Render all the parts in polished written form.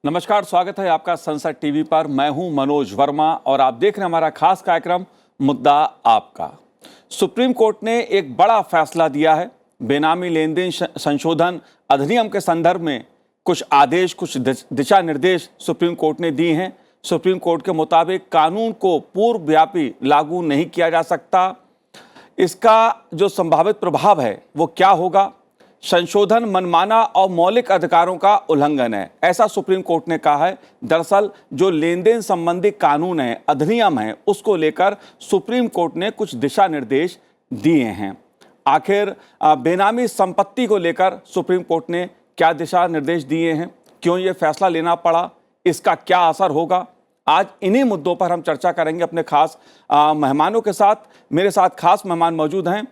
नमस्कार, स्वागत है आपका संसद टीवी पर। मैं हूं मनोज वर्मा और आप देख रहे हैं हमारा खास कार्यक्रम मुद्दा आपका। सुप्रीम कोर्ट ने एक बड़ा फैसला दिया है। बेनामी लेन देन संशोधन अधिनियम के संदर्भ में कुछ आदेश, कुछ दिशा निर्देश सुप्रीम कोर्ट ने दिए हैं। सुप्रीम कोर्ट के मुताबिक कानून को पूर्वव्यापी लागू नहीं किया जा सकता। इसका जो संभावित प्रभाव है वो क्या होगा? संशोधन मनमाना और मौलिक अधिकारों का उल्लंघन है, ऐसा सुप्रीम कोर्ट ने कहा है। दरअसल जो लेन देन संबंधी कानून है, अधिनियम है, उसको लेकर सुप्रीम कोर्ट ने कुछ दिशा निर्देश दिए हैं। आखिर बेनामी संपत्ति को लेकर सुप्रीम कोर्ट ने क्या दिशा निर्देश दिए हैं, क्यों ये फैसला लेना पड़ा, इसका क्या असर होगा, आज इन्हीं मुद्दों पर हम चर्चा करेंगे अपने खास मेहमानों के साथ। मेरे साथ खास मेहमान मौजूद हैं।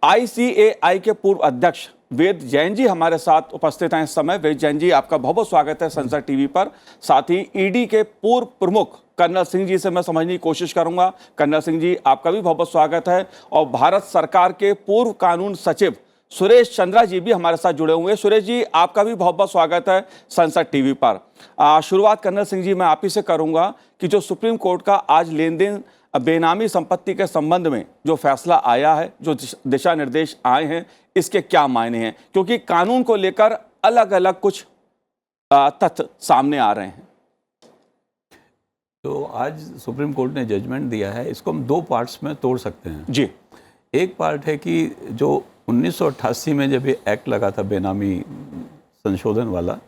ICAI के पूर्व अध्यक्ष वेद जैन जी हमारे साथ उपस्थित हैं इस समय। वेद जैन जी, आपका बहुत बहुत स्वागत है संसद टीवी पर। साथ ही ED के पूर्व प्रमुख कर्नल सिंह जी से मैं समझने की कोशिश करूंगा। कर्नल सिंह जी, आपका भी बहुत बहुत स्वागत है। और भारत सरकार के पूर्व कानून सचिव सुरेश चंद्रा जी भी हमारे साथ जुड़े हुए हैं। सुरेश जी, आपका भी बहुत बहुत स्वागत है संसद टीवी पर। शुरुआत कर्नल सिंह जी मैं आप ही से करूंगा कि जो सुप्रीम कोर्ट का आज लेन देन बेनामी संपत्ति के संबंध में जो फैसला आया है, जो दिशा निर्देश आए हैं, इसके क्या मायने हैं, क्योंकि कानून को लेकर अलग अलग कुछ तथ्य सामने आ रहे हैं। तो आज सुप्रीम कोर्ट ने जजमेंट दिया है, इसको हम दो पार्ट्स में तोड़ सकते हैं जी। एक पार्ट है कि जो 1988 में जब ये एक्ट लगा था बेनामी संशोधन वाला,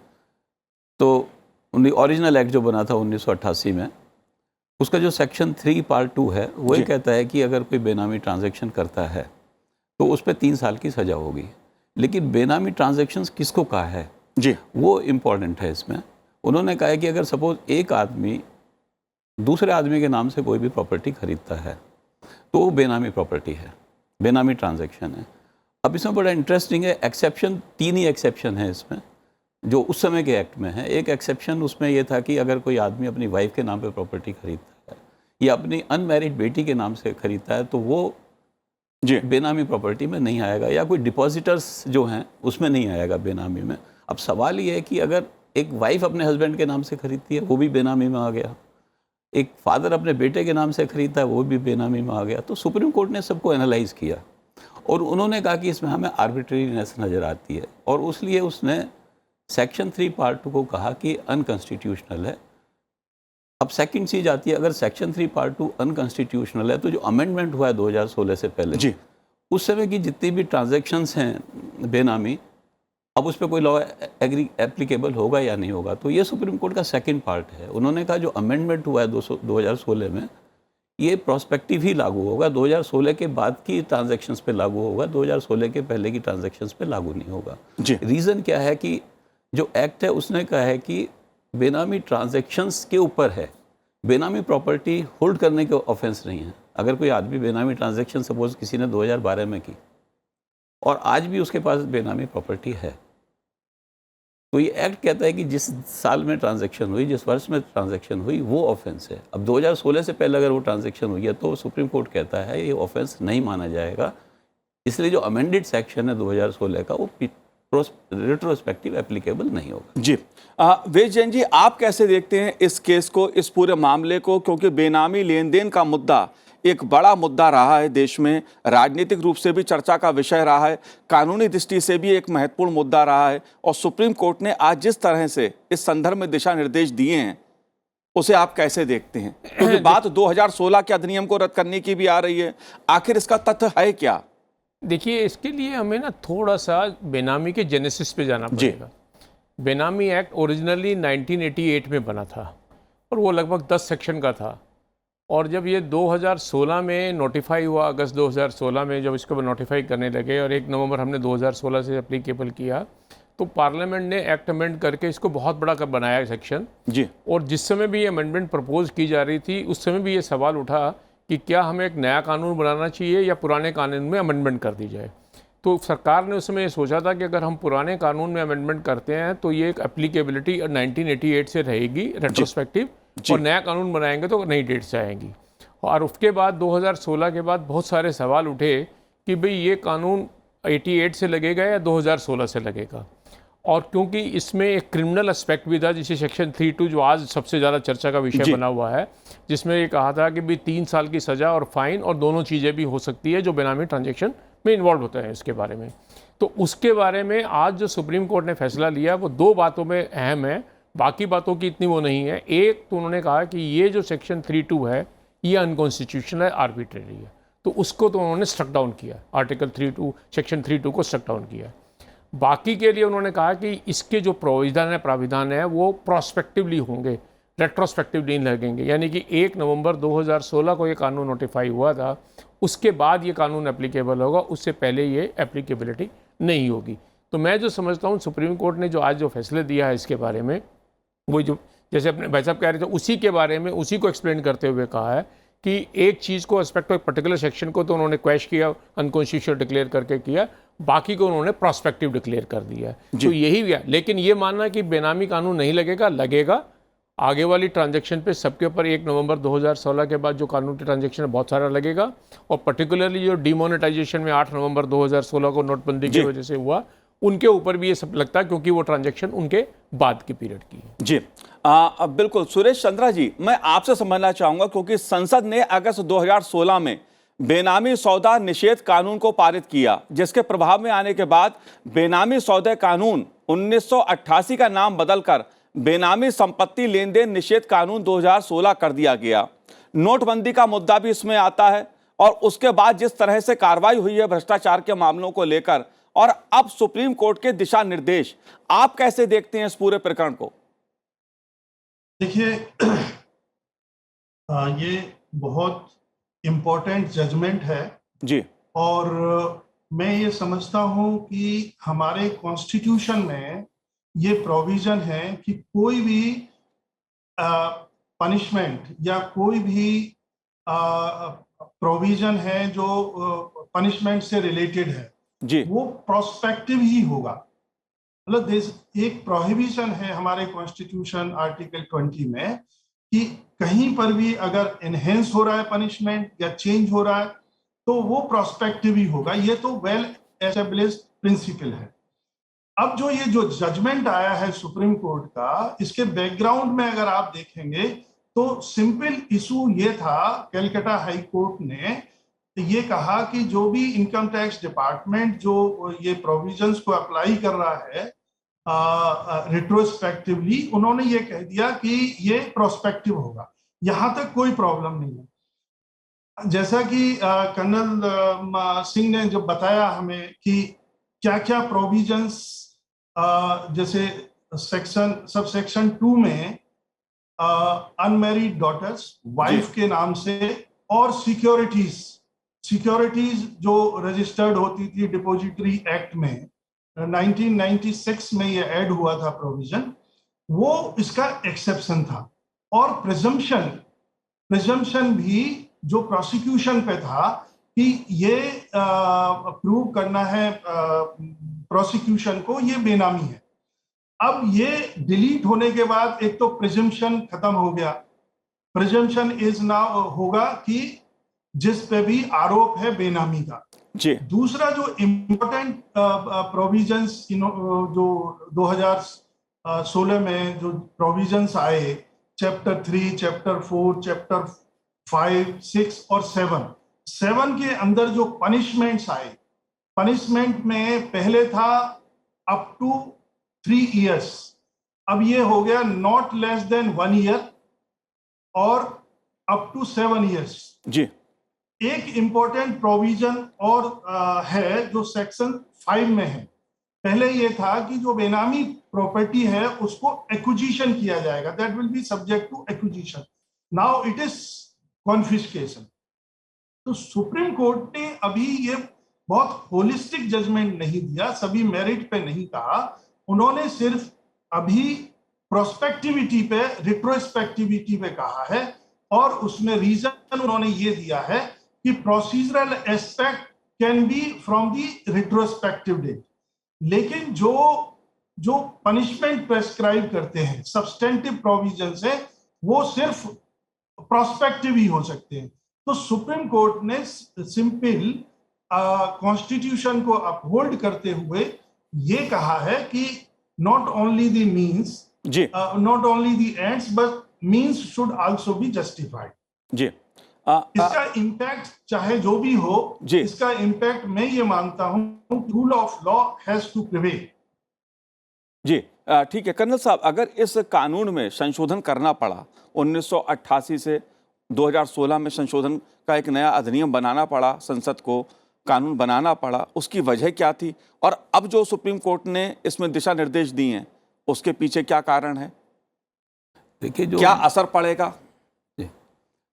तो ओरिजिनल एक्ट जो बना था 1988 में, उसका जो सेक्शन 3 पार्ट 2 है वो ये कहता है कि अगर कोई बेनामी ट्रांजैक्शन करता है तो उस पर 3 साल की सज़ा होगी। लेकिन बेनामी ट्रांजैक्शंस किसको कहा है जी, वो इम्पॉर्टेंट है इसमें। उन्होंने कहा है कि अगर सपोज एक आदमी दूसरे आदमी के नाम से कोई भी प्रॉपर्टी खरीदता है तो वो बेनामी प्रॉपर्टी है, बेनामी ट्रांजैक्शन है। अब इसमें बड़ा इंटरेस्टिंग है, एक्सेप्शन 3 ही एक्सेप्शन है इसमें जो उस समय के एक्ट में है। एक एक्सेप्शन उसमें यह था कि अगर कोई आदमी अपनी वाइफ के नाम पे प्रॉपर्टी खरीदता है या अपनी अनमैरिड बेटी के नाम से खरीदता है तो वो जी बेनामी प्रॉपर्टी में नहीं आएगा, या कोई डिपॉजिटर्स जो हैं उसमें नहीं आएगा बेनामी में। अब सवाल ये है कि अगर एक वाइफ अपने हस्बैंड के नाम से खरीदती है वो भी बेनामी में आ गया, एक फादर अपने बेटे के नाम से खरीदता है वो भी बेनामी में आ गया। तो सुप्रीम कोर्ट ने सबको एनालाइज किया और उन्होंने कहा कि इसमें हमें आर्बिट्रेरीनेस नज़र आती है और इसलिए उसने सेक्शन 3 पार्ट 2 को कहा कि अनकॉन्स्टिट्यूशनल है। अब सेकंड चीज़ आती है, अगर सेक्शन 3 पार्ट 2 अनकॉन्स्टिट्यूशनल है तो जो अमेंडमेंट हुआ है 2016 से पहले जी, उस समय की जितनी भी ट्रांजैक्शंस हैं बेनामी, अब उस पर कोई लॉ एप्लीकेबल होगा या नहीं होगा, तो ये सुप्रीम कोर्ट का सेकंड पार्ट है। उन्होंने कहा जो अमेंडमेंट हुआ है 2016 में ये प्रोस्पेक्टिव ही लागू होगा, 2016 के बाद की ट्रांजैक्शंस पे लागू होगा, 2016 के पहले की ट्रांजैक्शंस पे लागू नहीं होगा। रीज़न क्या है कि जो एक्ट है उसने कहा है कि बेनामी ट्रांजैक्शंस के ऊपर है, बेनामी प्रॉपर्टी होल्ड करने के ऑफेंस नहीं है। अगर कोई आदमी बेनामी ट्रांजैक्शन सपोज किसी ने 2012 में की और आज भी उसके पास बेनामी प्रॉपर्टी है, तो ये एक्ट कहता है कि जिस साल में ट्रांजैक्शन हुई, जिस वर्ष में ट्रांजैक्शन हुई, वो ऑफेंस है। अब 2016 से पहले अगर वो ट्रांजैक्शन हुई है तो सुप्रीम कोर्ट कहता है ये ऑफेंस नहीं माना जाएगा। इसलिए जो अमेंडेड सेक्शन है 2016 का वो रेट्रोस्पेक्टिव एप्लीकेबल नहीं होगा। जी। वेद जैन जी, आप कैसे देखते हैं इस केस को, इस पूरे मामले को, क्योंकि बेनामी लेन देन का मुद्दा एक बड़ा मुद्दा रहा है देश में, राजनीतिक रूप से भी चर्चा का विषय रहा है, कानूनी दृष्टि से भी एक महत्वपूर्ण मुद्दा रहा है, और सुप्रीम कोर्ट ने आज जिस तरह से इस संदर्भ में दिशा निर्देश दिए हैं उसे आप कैसे देखते हैं? क्योंकि बात 2016 के अधिनियम को रद्द करने की भी आ रही है, आखिर इसका तथ्य है क्या? देखिए, इसके लिए हमें ना थोड़ा सा बेनामी के जेनेसिस पे जाना पड़ेगा। बेनामी एक्ट ओरिजिनली 1988 में बना था और वो लगभग 10 सेक्शन का था, और जब ये 2016 में नोटिफाई हुआ, अगस्त 2016 में जब इसको नोटिफाई करने लगे और 1 नवंबर हमने 2016 से एप्लीकेबल किया, तो पार्लियामेंट ने एक्ट अमेंड करके इसको बहुत बड़ा कर बनाया सेक्शन जी। और जिस समय भी ये अमेंडमेंट प्रपोज की जा रही थी उस समय भी ये सवाल उठा कि क्या हमें एक नया कानून बनाना चाहिए या पुराने कानून में अमेंडमेंट कर दी जाए। तो सरकार ने उस समय ये सोचा था कि अगर हम पुराने कानून में अमेंडमेंट करते हैं तो ये एक एप्लीकेबिलिटी 1988 से रहेगी रेट्रोस्पेक्टिव, और नया कानून बनाएंगे तो नई डेट से आएंगी। और उसके बाद 2016 के बाद बहुत सारे सवाल उठे कि भाई ये कानून 88 से लगेगा या 2016 से लगेगा, और क्योंकि इसमें एक क्रिमिनल एस्पेक्ट भी था, जिसे सेक्शन 3(2) जो आज सबसे ज़्यादा चर्चा का विषय बना हुआ है, जिसमें ये कहा था कि भी 3 साल की सज़ा और फाइन और दोनों चीज़ें भी हो सकती है जो बेनामी ट्रांजैक्शन में इन्वॉल्व होते हैं इसके बारे में। तो उसके बारे में आज जो सुप्रीम कोर्ट ने फैसला लिया वो 2 बातों में अहम है, बाकी बातों की इतनी वो नहीं है। एक तो उन्होंने कहा कि ये जो सेक्शन 3(2) है ये अनकॉन्स्टिट्यूशनल है, आर्बिट्रेरी है, तो उसको तो उन्होंने स्ट्रक डाउन किया, आर्टिकल 3(2) सेक्शन 3(2) को स्ट्रक डाउन किया। बाकी के लिए उन्होंने कहा कि इसके जो प्राविधान है वो प्रोस्पेक्टिवली होंगे, रेट्रोस्पेक्टिवली नहीं लगेंगे, यानी कि 1 नवंबर 2016 को ये कानून नोटिफाई हुआ था, उसके बाद ये कानून एप्लीकेबल होगा, उससे पहले ये एप्लीकेबिलिटी नहीं होगी। तो मैं जो समझता हूँ सुप्रीम कोर्ट ने जो आज जो फैसले दिया है इसके बारे में, वो जो जैसे अपने भाई साहब कह रहे थे उसी के बारे में, उसी को एक्सप्लेन करते हुए कहा है कि एक चीज़ को एस्पेक्ट ऑफ पर्टिकुलर सेक्शन को तो उन्होंने क्वैश किया, अनकॉन्स्टिट्यूशनल डिक्लेयर करके किया, बाकी को उन्होंने प्रोस्पेक्टिव डिक्लेयर कर दिया है। तो यही भी है, लेकिन ये मानना कि बेनामी कानून नहीं लगेगा आगे वाली ट्रांजैक्शन पे सबके ऊपर 1 नवंबर 2016 के बाद जो कानून की ट्रांजैक्शन है बहुत सारा लगेगा, और पर्टिकुलरली जो डिमोनेटाइजेशन में 8 नवंबर 2016 को नोटबंदी की वजह से हुआ, उनके ऊपर भी ये सब लगता है, क्योंकि वो ट्रांजैक्शन उनके बाद के पीरियड की है। जी बिल्कुल। सुरेश चंद्रा जी, मैं आपसे समझना चाहूंगा, क्योंकि संसद ने अगस्त 2016 में बेनामी सौदा निषेध कानून को पारित किया, जिसके प्रभाव में आने के बाद बेनामी सौदे कानून 1988 का नाम बदलकर बेनामी संपत्ति लेन देन निषेध कानून 2016 कर दिया गया। नोटबंदी का मुद्दा भी इसमें आता है, और उसके बाद जिस तरह से कार्रवाई हुई है भ्रष्टाचार के मामलों को लेकर, और अब सुप्रीम कोर्ट के दिशा निर्देश, आप कैसे देखते हैं इस पूरे प्रकरण को? देखिए, ये बहुत इम्पोर्टेंट जजमेंट है जी, और मैं ये समझता हूँ कि हमारे कॉन्स्टिट्यूशन में ये प्रोविजन है कि कोई भी पनिशमेंट या कोई भी प्रोविजन है जो पनिशमेंट से रिलेटेड है जी, वो प्रोस्पेक्टिव ही होगा। मतलब एक प्रोहिबिशन है हमारे कॉन्स्टिट्यूशन आर्टिकल 20 में कि कहीं पर भी अगर एनहेंस हो रहा है पनिशमेंट या चेंज हो रहा है तो वो प्रोस्पेक्टिव ही होगा। ये तो वेल एस्टेब्लिश्ड प्रिंसिपल है। अब ये जो जजमेंट आया है सुप्रीम कोर्ट का, इसके बैकग्राउंड में अगर आप देखेंगे तो सिंपल इशू ये था, कलकत्ता हाई कोर्ट ने ये कहा कि जो भी इनकम टैक्स डिपार्टमेंट जो ये प्रोविजंस को अप्लाई कर रहा है रिट्रोस्पेक्टिवली, उन्होंने ये कह दिया कि ये प्रोस्पेक्टिव होगा, यहां तक कोई प्रॉब्लम नहीं है। जैसा कि कर्नल सिंह ने जो बताया हमें कि क्या क्या प्रोविजंस, जैसे सबसेक्शन 2 में अनमैरिड डॉटर्स, वाइफ के नाम से, और सिक्योरिटीज जो रजिस्टर्ड होती थी डिपॉजिटरी एक्ट में 1996 में ये ऐड हुआ था प्रोविजन, वो इसका एक्सेप्शन था। और प्रिजम्पशन भी जो प्रोसिक्यूशन पे था कि ये प्रूव करना है प्रोसिक्यूशन को ये बेनामी है। अब ये डिलीट होने के बाद एक तो प्रिजम्पशन खत्म हो गया, प्रिजम्पशन इज नाउ होगा कि जिस पे भी आरोप है बेनामी का। जी, दूसरा जो इम्पोर्टेंट प्रोविजंस जो 2016 में जो प्रोविजंस आए, चैप्टर 3, चैप्टर 4, चैप्टर 5, 6 और 7 के अंदर जो पनिशमेंट्स आए, पनिशमेंट में पहले था अप टू 3 इयर्स, अब ये हो गया नॉट लेस देन 1 ईयर और अप टू 7 इयर्स। जी, एक इंपॉर्टेंट प्रोविजन और है जो सेक्शन 5 में है। पहले ये था कि जो बेनामी प्रॉपर्टी है उसको एक्विजिशन किया जाएगा, that will be subject to acquisition, now it is confiscation. तो सुप्रीम कोर्ट ने अभी ये बहुत होलिस्टिक जजमेंट नहीं दिया, सभी मेरिट पे नहीं कहा, उन्होंने सिर्फ अभी प्रोस्पेक्टिविटी पे, रिट्रोस्पेक्टिविटी पे कहा है, और उसमें रीजन उन्होंने ये दिया है कि procedural aspect can be from the retrospective date, लेकिन जो पनिशमेंट प्रेस्क्राइब करते हैं सब्सटेंटिव प्रोविजंस है वो सिर्फ प्रोस्पेक्टिव ही हो सकते हैं। तो सुप्रीम कोर्ट ने सिंपल कॉन्स्टिट्यूशन को अपहोल्ड करते हुए ये कहा है कि not only the means, ji not only the ends, but means should also be justified. जी इसका इम्पैक्ट चाहे जो भी हो, जी। इसका इम्पैक्ट मैं ये मानता हूं, rule of law has to prevail. जी ठीक है कर्नल साहब, अगर इस कानून में संशोधन करना पड़ा, 1988 से 2016 में संशोधन का एक नया अधिनियम बनाना पड़ा, संसद को कानून बनाना पड़ा, उसकी वजह क्या थी? और अब जो सुप्रीम कोर्ट ने इसमें दिशा निर्देश दिए हैं, उसके पीछे क्या कारण है? देखिए, जो क्या असर पड़ेगा?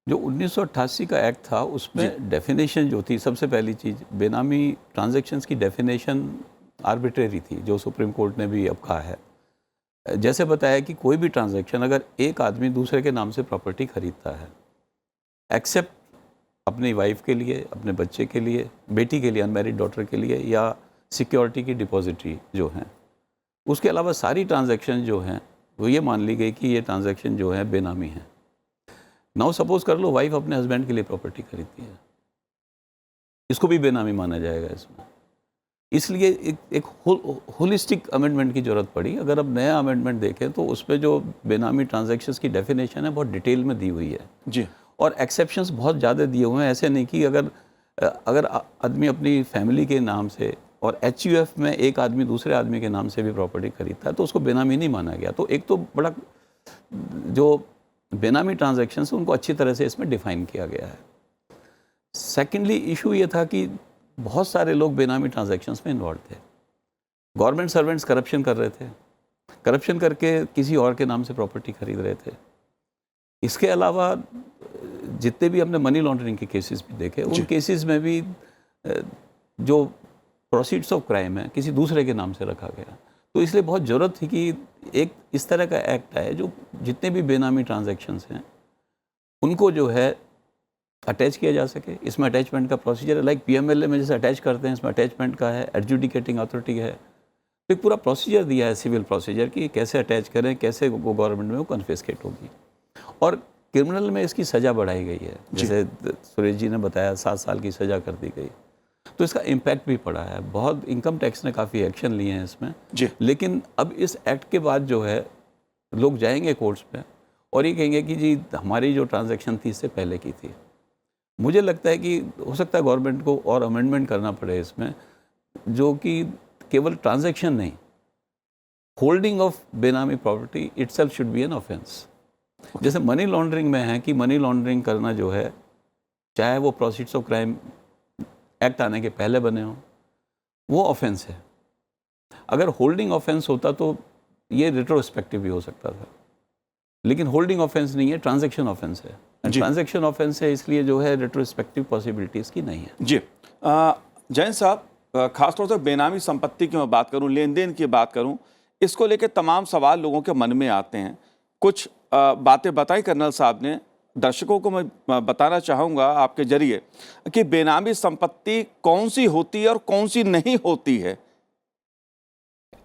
जो 1988 का एक्ट था उसमें डेफिनेशन जो थी, सबसे पहली चीज़ बेनामी ट्रांजैक्शंस की डेफिनेशन आर्बिट्रेरी थी, जो सुप्रीम कोर्ट ने भी अब कहा है। जैसे बताया कि कोई भी ट्रांजैक्शन अगर एक आदमी दूसरे के नाम से प्रॉपर्टी खरीदता है, एक्सेप्ट अपनी वाइफ के लिए, अपने बच्चे के लिए, बेटी के लिए, अनमैरिड डॉटर के लिए, या सिक्योरिटी की डिपॉजिटरी जो हैं, उसके अलावा सारी ट्रांजैक्शन जो हैं वो ये मान ली गई कि ये ट्रांजैक्शन जो है बेनामी है। नाउ सपोज कर लो वाइफ अपने हस्बैंड के लिए प्रॉपर्टी खरीदती है, इसको भी बेनामी माना जाएगा इसमें। इसलिए एक होलिस्टिक अमेंडमेंट की ज़रूरत पड़ी। अगर अब नया अमेंडमेंट देखें तो उसमें जो बेनामी ट्रांजैक्शंस की डेफिनेशन है बहुत डिटेल में दी हुई है जी। और एक्सेप्शंस बहुत ज़्यादा दिए हुए हैं। ऐसे नहीं कि अगर आदमी अपनी फैमिली के नाम से और HUF में एक आदमी दूसरे आदमी के नाम से भी प्रॉपर्टी खरीदता है तो उसको बेनामी नहीं माना गया। तो एक तो बड़ा जो बेनामी ट्रांजैक्शंस उनको अच्छी तरह से इसमें डिफाइन किया गया है। सेकेंडली इशू ये था कि बहुत सारे लोग बेनामी ट्रांजैक्शंस में इन्वॉल्व थे। गवर्नमेंट सर्वेंट्स करप्शन कर रहे थे, करप्शन करके किसी और के नाम से प्रॉपर्टी खरीद रहे थे। इसके अलावा जितने भी हमने मनी लॉन्ड्रिंग के केसेस भी देखे, उन केसेस में भी जो प्रोसीड्स ऑफ क्राइम है किसी दूसरे के नाम से रखा गया। तो इसलिए बहुत ज़रूरत थी कि एक इस तरह का एक्ट आए जो जितने भी बेनामी ट्रांजैक्शंस हैं उनको जो है अटैच किया जा सके। इसमें अटैचमेंट का प्रोसीजर है, लाइक PMLA में जैसे अटैच करते हैं, इसमें अटैचमेंट का है, एडजुडिकेटिंग अथॉरिटी है। तो एक पूरा प्रोसीजर दिया है, सिविल प्रोसीजर, कि कैसे अटैच करें, कैसे वो गवर्नमेंट में वो कन्फिस्केट होगी। और क्रिमिनल में इसकी सज़ा बढ़ाई गई है, जैसे सुरेश जी ने बताया 7 साल की सज़ा कर दी गई। तो इसका इम्पैक्ट भी पड़ा है, बहुत इनकम टैक्स ने काफ़ी एक्शन लिए हैं इसमें जी। लेकिन अब इस एक्ट के बाद जो है लोग जाएंगे कोर्ट्स पे और ये कहेंगे कि जी हमारी जो ट्रांजैक्शन थी इससे पहले की थी। मुझे लगता है कि हो सकता है गवर्नमेंट को और अमेंडमेंट करना पड़े इसमें, जो कि केवल ट्रांजैक्शन नहीं, होल्डिंग ऑफ बेनामी property itself should be an offence. जैसे मनी लॉन्ड्रिंग में है कि मनी लॉन्ड्रिंग करना जो है, चाहे वो प्रोसीड्स ऑफ क्राइम एक्ट आने के पहले बने हो, वो ऑफेंस है। अगर होल्डिंग ऑफेंस होता तो ये रिट्रोस्पेक्टिव भी हो सकता था, लेकिन होल्डिंग ऑफेंस नहीं है, ट्रांजैक्शन ऑफेंस है। ट्रांजैक्शन ऑफेंस है, इसलिए जो है रिट्रोस्पेक्टिव पॉसिबिलिटीज़ की नहीं है। जी जैन साहब, खासतौर से बेनामी संपत्ति की मैं बात करूं, लेन देन की बात करूं, इसको लेकर तमाम सवाल लोगों के मन में आते हैं। कुछ बातें बताई कर्नल साहब ने, दर्शकों को मैं बताना चाहूँगा आपके जरिए कि बेनामी संपत्ति कौन सी होती है और कौन सी नहीं होती है,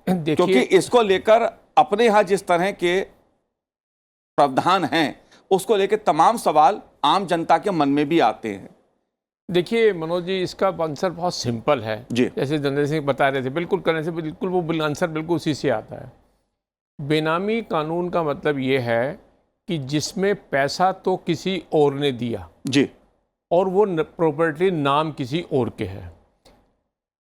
क्योंकि इसको लेकर अपने यहाँ जिस तरह के प्रावधान हैं उसको लेकर तमाम सवाल आम जनता के मन में भी आते हैं। देखिए मनोज जी, इसका आंसर बहुत सिंपल है जी। जैसे जनरल सिंह बता रहे थे, बिल्कुल करने से बिल्कुल वो आंसर बिल्कुल उसी से आता है। बेनामी कानून का मतलब ये है कि जिसमें पैसा तो किसी और ने दिया जी, और वो प्रॉपर्टी नाम किसी और के है।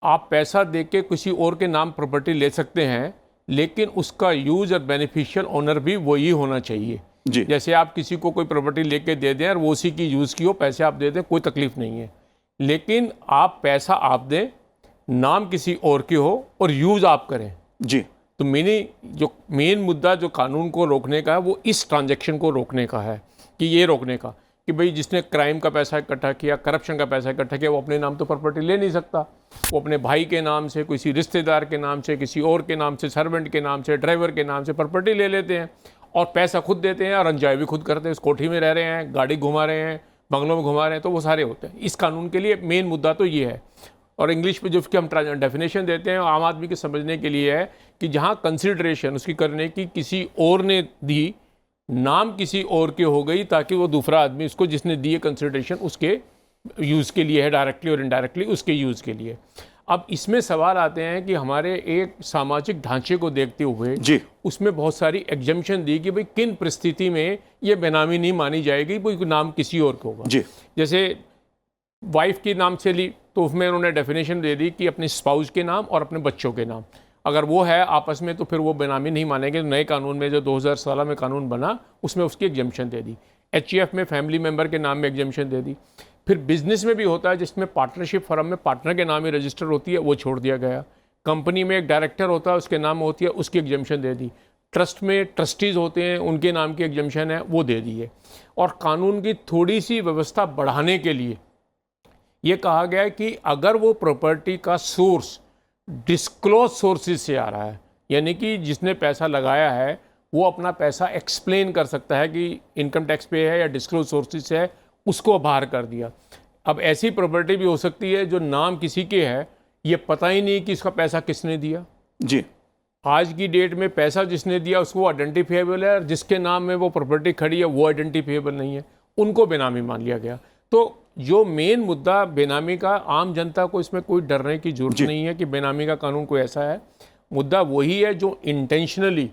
आप पैसा देके किसी और के नाम प्रॉपर्टी ले सकते हैं, लेकिन उसका यूज और बेनिफिशियल ओनर भी वही होना चाहिए। जी। जैसे आप किसी को कोई प्रॉपर्टी लेके दे दें और वो उसी की यूज़ की हो, पैसे आप दे दें, कोई तकलीफ नहीं है। लेकिन आप पैसा आप दें, नाम किसी और के हो और यूज़ आप करें। जी। तो मेन मुद्दा जो कानून को रोकने का है वो इस ट्रांजैक्शन को रोकने का है, कि ये रोकने का कि भाई जिसने क्राइम का पैसा इकट्ठा किया, करप्शन का पैसा इकट्ठा किया, वो अपने नाम तो प्रॉपर्टी ले नहीं सकता। वो अपने भाई के नाम से, किसी रिश्तेदार के नाम से, किसी और के नाम से, सर्वेंट के नाम से, ड्राइवर के नाम से प्रॉपर्टी ले लेते हैं और पैसा खुद देते हैं और एंजॉय भी खुद करते हैं। इस कोठी में रह रहे हैं, गाड़ी घुमा रहे हैं, बंगलों में घुमा रहे हैं, तो वो सारे होते हैं। इस कानून के लिए मेन मुद्दा तो ये है। और इंग्लिश में जो उसकी हम डेफिनेशन देते हैं आम आदमी के समझने के लिए है कि जहाँ कंसिडरेशन उसकी करने की किसी और ने दी, नाम किसी और के हो गई, ताकि वो दूसरा आदमी उसको जिसने दी है कंसिडरेशन उसके यूज़ के लिए है, डायरेक्टली और इनडायरेक्टली उसके यूज़ के लिए। अब इसमें सवाल आते हैं कि हमारे एक सामाजिक ढांचे को देखते हुए जी उसमें बहुत सारी एग्जम्पशन दी कि भाई किन परिस्थिति में ये बेनामी नहीं मानी जाएगी, कोई नाम किसी और को होगा। जी जैसे वाइफ के नाम से ली तो उसमें उन्होंने डेफिनेशन दे दी कि अपने स्पाउस के नाम और अपने बच्चों के नाम, अगर वो है आपस में तो फिर वो बेनामी नहीं मानेंगे। नए कानून में जो 2016 में कानून बना उसमें उसकी एग्जम्पशन दे दी। HEF में फैमिली मेंबर के नाम में एग्जम्पशन दे दी। फिर बिजनेस में भी होता है जिसमें पार्टनरशिप फर्म में पार्टनर के नाम ही रजिस्टर होती है, वो छोड़ दिया गया। कंपनी में एक डायरेक्टर होता है उसके नाम होती है, उसकी एग्जम्पशन दे दी। ट्रस्ट में ट्रस्टीज़ होते हैं उनके नाम की एग्जम्पशन है, वो दे दी है। और कानून की थोड़ी सी व्यवस्था बढ़ाने के लिए ये कहा गया है कि अगर वो प्रॉपर्टी का सोर्स डिस्क्लोज सोर्सेज से आ रहा है, यानी कि जिसने पैसा लगाया है वो अपना पैसा एक्सप्लेन कर सकता है कि इनकम टैक्स पे है या डिस्क्लोज सोर्सेज से है, उसको बाहर कर दिया। अब ऐसी प्रॉपर्टी भी हो सकती है जो नाम किसी के है, ये पता ही नहीं कि इसका पैसा किसने दिया। जी आज की डेट में पैसा जिसने दिया उसको आइडेंटिफिएबल है, और जिसके नाम में वो प्रॉपर्टी खड़ी है वो आइडेंटिफिएबल नहीं है, उनको बेनामी मान लिया गया। तो जो मेन मुद्दा बेनामी का, आम जनता को इसमें कोई डरने की जरूरत नहीं है कि बेनामी का कानून कोई ऐसा है। मुद्दा वही है जो इंटेंशनली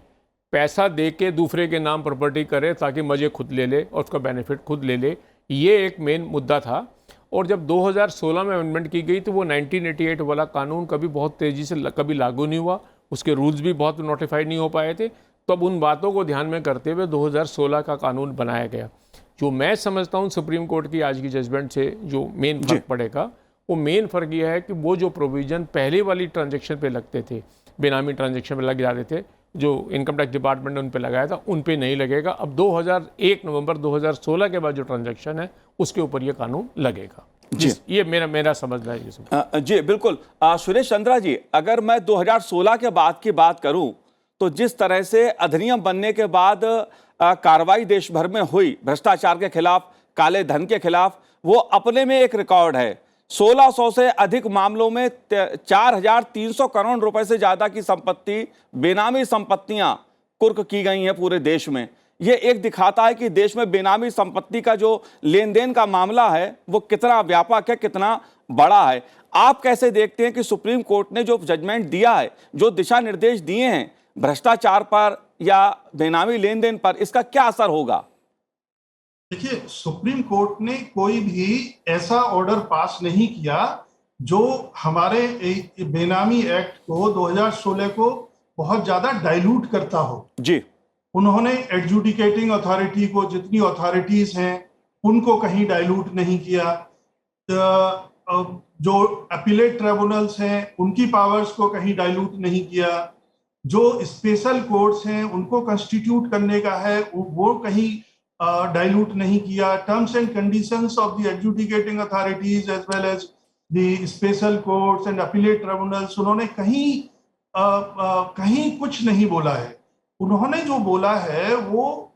पैसा दे के दूसरे के नाम प्रॉपर्टी करे ताकि मज़े खुद ले ले और उसका बेनिफिट खुद ले ले, ये एक मेन मुद्दा था। और जब 2016 में अमेंडमेंट की गई तो वो 1988 वाला कानून कभी बहुत तेज़ी से कभी लागू नहीं हुआ, उसके रूल्स भी बहुत नोटिफाइड नहीं हो पाए थे। तो अब उन बातों को ध्यान में करते हुए 2016 का कानून बनाया गया। जो मैं समझता हूँ सुप्रीम कोर्ट की आज की जजमेंट से जो मेन फर्क पड़ेगा, वो मेन फ़र्क यह है कि वो जो प्रोविज़न पहले वाली ट्रांजैक्शन पे लगते थे, बेनामी ट्रांजैक्शन पे लग जाते थे, जो इनकम टैक्स डिपार्टमेंट ने उन पे लगाया था, उन पे नहीं लगेगा। अब 1 नवंबर 2016 के बाद जो ट्रांजैक्शन है उसके ऊपर ये कानून लगेगा। जी ये मेरा समझना है इसमें। जी बिल्कुल। सुरेश चंद्रा जी, अगर मैं 2016 के बाद की बात करूं तो जिस तरह से अधिनियम बनने के बाद कार्रवाई देश भर में हुई भ्रष्टाचार के खिलाफ, काले धन के खिलाफ, वो अपने में एक रिकॉर्ड है। 1600 से अधिक मामलों में 4300 करोड़ रुपए से ज्यादा की संपत्ति, बेनामी संपत्तियां कुर्क की गई हैं पूरे देश में। ये एक दिखाता है कि देश में बेनामी संपत्ति का जो लेन देन का मामला है वो कितना व्यापक है, कितना बड़ा है। आप कैसे देखते हैं कि सुप्रीम कोर्ट ने जो जजमेंट दिया है, जो दिशा निर्देश दिए हैं भ्रष्टाचार पर या बेनामी लेन देन पर, इसका क्या असर होगा? देखिए, सुप्रीम कोर्ट ने कोई भी ऐसा ऑर्डर पास नहीं किया जो हमारे बेनामी एक्ट को 2016 को बहुत ज्यादा डाइल्यूट करता हो। जी, उन्होंने एडजुडिकेटिंग अथॉरिटी को, जितनी अथॉरिटीज हैं उनको कहीं डाइल्यूट नहीं किया। जो अपीलेट ट्रिब्यूनल्स हैं उनकी पावर्स को कहीं डाइल्यूट नहीं किया। जो स्पेशल कोर्ट्स हैं उनको कंस्टिट्यूट करने का है वो कहीं डाइल्यूट नहीं किया। Terms and conditions of the adjudicating authorities as well as the special courts and appellate tribunals, उन्होंने कहीं कुछ नहीं बोला है। उन्होंने जो बोला है वो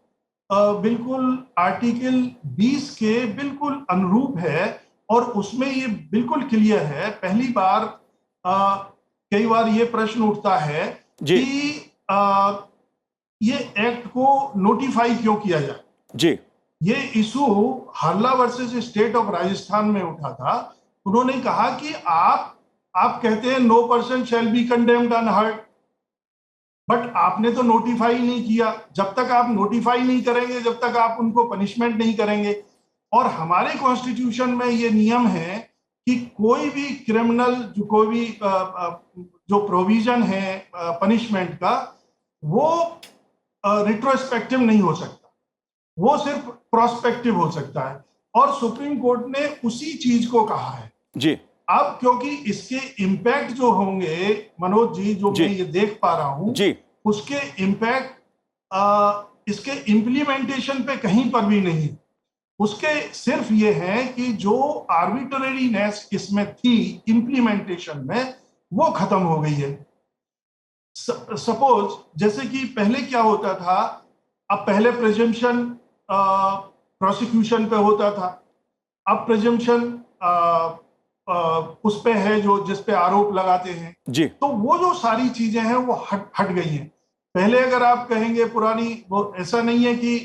बिल्कुल आर्टिकल 20 के बिल्कुल अनुरूप है और उसमें ये बिल्कुल क्लियर है। पहली बार कई बार ये प्रश्न उठता है कि ये एक्ट को नोटिफाई क्यों किया जाए। जी, ये इशू हारला वर्सेस स्टेट ऑफ राजस्थान में उठा था। उन्होंने कहा कि आप कहते हैं no person shall be condemned unheard, but आपने तो नोटिफाई नहीं किया। जब तक आप नोटिफाई नहीं करेंगे, जब तक आप उनको पनिशमेंट नहीं करेंगे, और हमारे कॉन्स्टिट्यूशन में ये नियम है कि कोई भी क्रिमिनल कोई भी जो प्रोविजन है पनिशमेंट का, वो रिट्रोस्पेक्टिव नहीं हो सकता, वो सिर्फ प्रोस्पेक्टिव हो सकता है। और सुप्रीम कोर्ट ने उसी चीज को कहा है। जी, अब क्योंकि इसके इम्पैक्ट जो होंगे मनोज जी, जो मैं ये देख पा रहा हूं जी, उसके इम्पैक्ट इसके इम्प्लीमेंटेशन पे कहीं पर भी नहीं। उसके सिर्फ ये है कि जो आर्बिट्रेरीनेस इसमें थी इम्प्लीमेंटेशन में, वो खत्म हो गई है। सपोज जैसे कि पहले क्या होता था, अब पहले प्रेजम्पशन प्रोसिक्यूशन पे होता था, अब प्रेजम्पशन उस पे है जो जिस पे आरोप लगाते हैं। जी, तो वो जो सारी चीजें हैं वो हट गई हैं। पहले अगर आप कहेंगे पुरानी, वो ऐसा नहीं है कि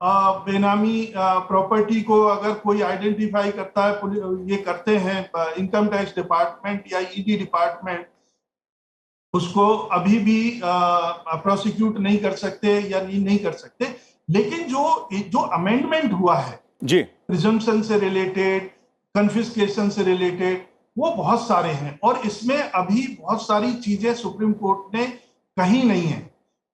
बेनामी प्रॉपर्टी को अगर कोई आइडेंटिफाई करता है, ये करते हैं इनकम टैक्स डिपार्टमेंट या ईडी डिपार्टमेंट, उसको अभी भी प्रोसिक्यूट नहीं कर सकते या नहीं कर सकते। लेकिन जो अमेंडमेंट हुआ है जी, प्रिजम्पशन से रिलेटेड, कन्फिस्केशन से रिलेटेड, वो बहुत सारे हैं और इसमें अभी बहुत सारी चीजें सुप्रीम कोर्ट ने कही नहीं है,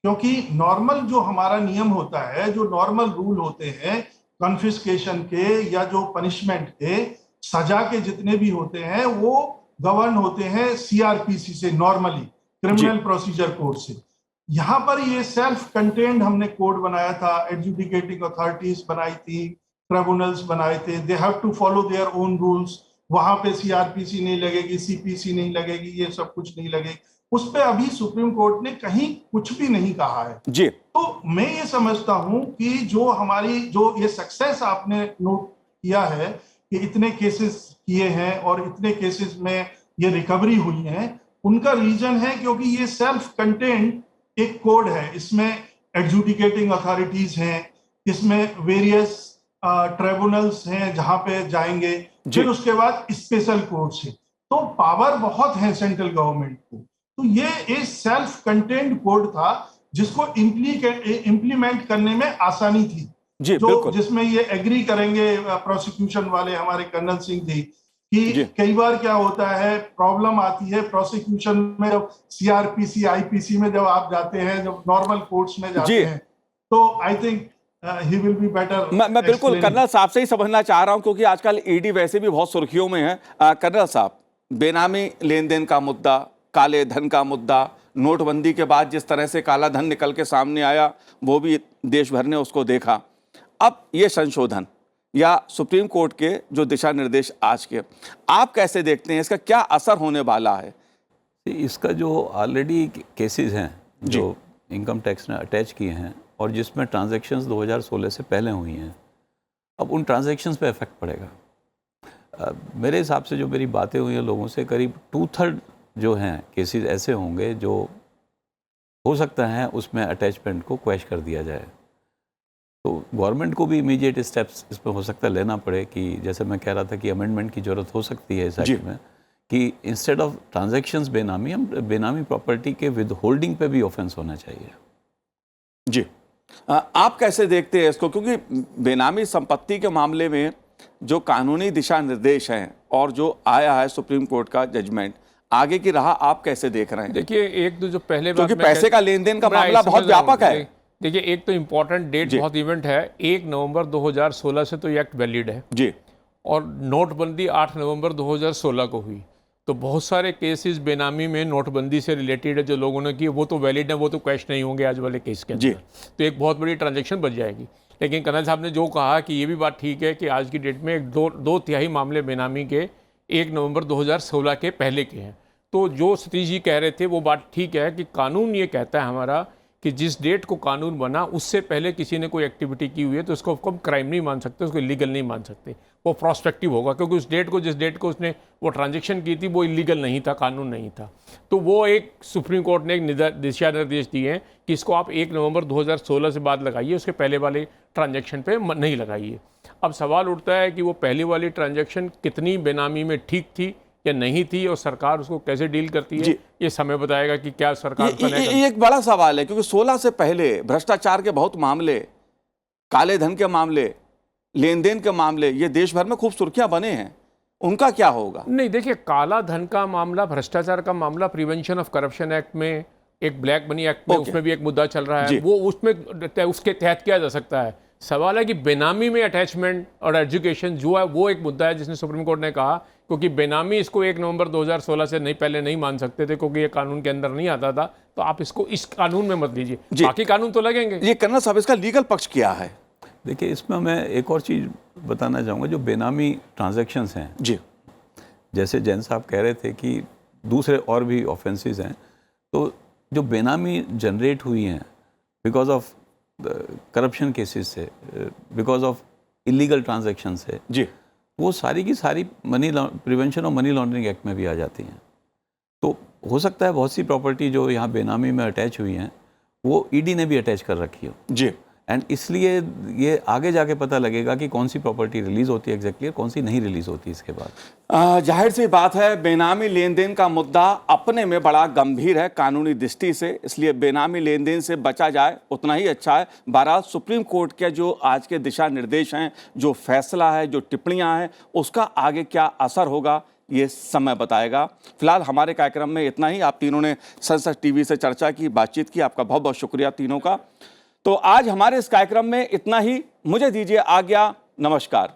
क्योंकि नॉर्मल जो हमारा नियम होता है, जो नॉर्मल रूल होते हैं कन्फिस्केशन के या जो पनिशमेंट के, सजा के जितने भी होते हैं, वो गवर्न होते हैं सीआरपीसी से, नॉर्मली क्रिमिनल प्रोसीजर कोड से। यहाँ पर ये सेल्फ कंटेन्ड हमने कोड बनाया था, एडजुडिकेटिंग अथॉरिटीज बनाई थी, ट्रिब्यूनल्स बनाए थे, they have to follow their own rules. वहां पे सीआरपीसी नहीं लगेगी, सीपीसी नहीं लगेगी, ये सब कुछ नहीं लगेगी। उस पे अभी सुप्रीम कोर्ट ने कहीं कुछ भी नहीं कहा है जी। तो मैं ये समझता हूं कि जो ये सक्सेस आपने नोट किया है कि इतने केसेस किए हैं और इतने केसेस में ये रिकवरी हुई है, उनका रीजन है क्योंकि ये सेल्फ कंटेन्ड एक कोड है। इसमें एडजुडिकेटिंग अथॉरिटीज हैं, इसमें वेरियस ट्रिब्यूनल्स हैं जहां पे जाएंगे, फिर उसके बाद स्पेशल कोर्ट्स है। तो पावर बहुत है सेंट्रल गवर्नमेंट को। तो ये सेल्फ कंटेन्ड कोड था जिसको इम्प्लीमेंट करने में आसानी थी जी, जो जिसमें ये एग्री करेंगे प्रोसिक्यूशन वाले हमारे कर्नल सिंह जी कि कई बार क्या होता है, प्रॉब्लम आती है प्रोसिक्यूशन में, जब सीआरपीसी आईपीसी में जब आप जाते हैं, जब नॉर्मल कोर्ट्स में जाते हैं, तो I think he will be better. मैं बिल्कुल कर्नल साहब से ही समझना चाह रहा हूं, क्योंकि आजकल ईडी वैसे भी बहुत सुर्खियों में है। कर्नल साहब, बेनामी लेन देन का मुद्दा, काले धन का मुद्दा, नोटबंदी के बाद जिस तरह से काला धन निकल के सामने आया, वो भी देश भर ने उसको देखा। अब ये संशोधन या सुप्रीम कोर्ट के जो दिशा निर्देश आज के, आप कैसे देखते हैं, इसका क्या असर होने वाला है? इसका जो ऑलरेडी केसेस हैं जो इनकम टैक्स ने अटैच किए हैं और जिसमें ट्रांजैक्शंस 2016 से पहले हुई हैं, अब उन ट्रांजैक्शंस पे इफेक्ट पड़ेगा। मेरे हिसाब से जो मेरी बातें हुई हैं लोगों से, करीब 2/3 जो हैं केसेस ऐसे होंगे जो हो सकता है उसमें अटैचमेंट को क्वैश कर दिया जाए। तो गवर्नमेंट को भी इमीडिएट स्टेप्स इसमें हो सकता है लेना पड़े कि जैसे मैं कह रहा था कि अमेंडमेंट की जरूरत हो सकती है इस एक्ट में, कि इंस्टेड ऑफ ट्रांजैक्शंस बेनामी, हम बेनामी प्रॉपर्टी के विद होल्डिंग पे भी ऑफेंस होना चाहिए। जी, आप कैसे देखते हैं इसको, क्योंकि बेनामी संपत्ति के मामले में जो कानूनी दिशा निर्देश हैं और जो आया है सुप्रीम कोर्ट का जजमेंट, आगे की राह आप कैसे देख रहे हैं? देखिए, एक तो जो पहले क्योंकि पैसे का लेन देन का मामला बहुत व्यापक है। देखिए, एक तो इम्पोर्टेंट डेट बहुत इवेंट है, 1 नवंबर 2016 से तो ये एक्ट वैलिड है जी, और नोटबंदी 8 नवंबर 2016 को हुई। तो बहुत सारे केसेस बेनामी में नोटबंदी से रिलेटेड है जो लोगों ने किए, वो तो वैलिड है, वो तो कैश नहीं होंगे आज वाले केस के अंदर। तो एक बहुत बड़ी ट्रांजैक्शन बच जाएगी। लेकिन कर्नल साहब ने जो कहा कि ये भी बात ठीक है कि आज की डेट में दो तिहाई मामले बेनामी के 1 नवंबर 2016 के पहले के हैं। तो जो सतीश जी कह रहे थे वो बात ठीक है कि कानून ये कहता है हमारा कि जिस डेट को कानून बना उससे पहले किसी ने कोई एक्टिविटी की हुई है तो उसको हम क्राइम नहीं मान सकते, उसको इलीगल नहीं मान सकते, वो प्रोस्पेक्टिव होगा, क्योंकि उस डेट को, जिस डेट को उसने वो ट्रांजैक्शन की थी, वो इलीगल नहीं था, कानून नहीं था। तो वो एक सुप्रीम कोर्ट ने एक दिशा निर्देश दिए हैं कि इसको आप 1 नवंबर 2016 से बाद लगाइए, उसके पहले वाले ट्रांजैक्शन पे नहीं लगाइए। अब सवाल उठता है कि वो पहले वाली ट्रांजैक्शन कितनी बेनामी में ठीक थी या नहीं थी और सरकार उसको कैसे डील करती है, ये समय बताएगा कि क्या सरकार ये एक बड़ा सवाल है, क्योंकि 16 से पहले भ्रष्टाचार के बहुत मामले, काले धन के मामले, लेन देन के मामले, ये देश भर में खूब सुर्खियां बने हैं, उनका क्या होगा? नहीं, देखिए, काला धन का मामला, भ्रष्टाचार का मामला प्रिवेंशन ऑफ करप्शन एक्ट में, एक ब्लैक मनी एक्ट में, उसमें भी एक मुद्दा चल रहा है, वो उसमें उसके तहत किया जा सकता है। सवाल है कि बेनामी में अटैचमेंट और एजुकेशन जो है वो एक मुद्दा है जिसने सुप्रीम कोर्ट ने कहा, क्योंकि बेनामी इसको 1 नवंबर 2016 से पहले नहीं मान सकते थे क्योंकि ये कानून के अंदर नहीं आता था, तो आप इसको इस कानून में मत लीजिए, बाकी कानून तो लगेंगे। ये कर्नल साहब, इसका लीगल पक्ष क्या है? देखिए, इसमें मैं एक और चीज़ बताना चाहूँगा, जो बेनामी ट्रांजैक्शंस हैं जी, जैसे जैन साहब कह रहे थे कि दूसरे और भी ऑफेंसेस हैं, तो जो बेनामी जनरेट हुई हैं बिकॉज ऑफ करप्शन केसेस से, बिकॉज ऑफ इलीगल ट्रांजैक्शन से जी, वो सारी की सारी प्रिवेंशन और मनी लॉन्ड्रिंग एक्ट में भी आ जाती हैं। तो हो सकता है बहुत सी प्रॉपर्टी जो यहाँ बेनामी में अटैच हुई हैं वो ईडी ने भी अटैच कर रखी हो जी, एंड इसलिए ये आगे जाके पता लगेगा कि कौन सी प्रॉपर्टी रिलीज होती है एग्जैक्टली और कौन सी नहीं रिलीज होती इसके बाद। जाहिर सी बात है, बेनामी लेन देन का मुद्दा अपने में बड़ा गंभीर है कानूनी दृष्टि से, इसलिए बेनामी लेन देन से बचा जाए उतना ही अच्छा है। बहरहाल सुप्रीम कोर्ट के जो आज के दिशा निर्देश हैं, जो फैसला है, जो टिप्पणियां हैं, उसका आगे क्या असर होगा ये समय बताएगा। फिलहाल हमारे कार्यक्रम में इतना ही। आप तीनों ने संसद टीवी से चर्चा की, बातचीत की, आपका बहुत बहुत शुक्रिया तीनों का। तो आज हमारे इस कार्यक्रम में इतना ही। मुझे दीजिए आज्ञा, नमस्कार।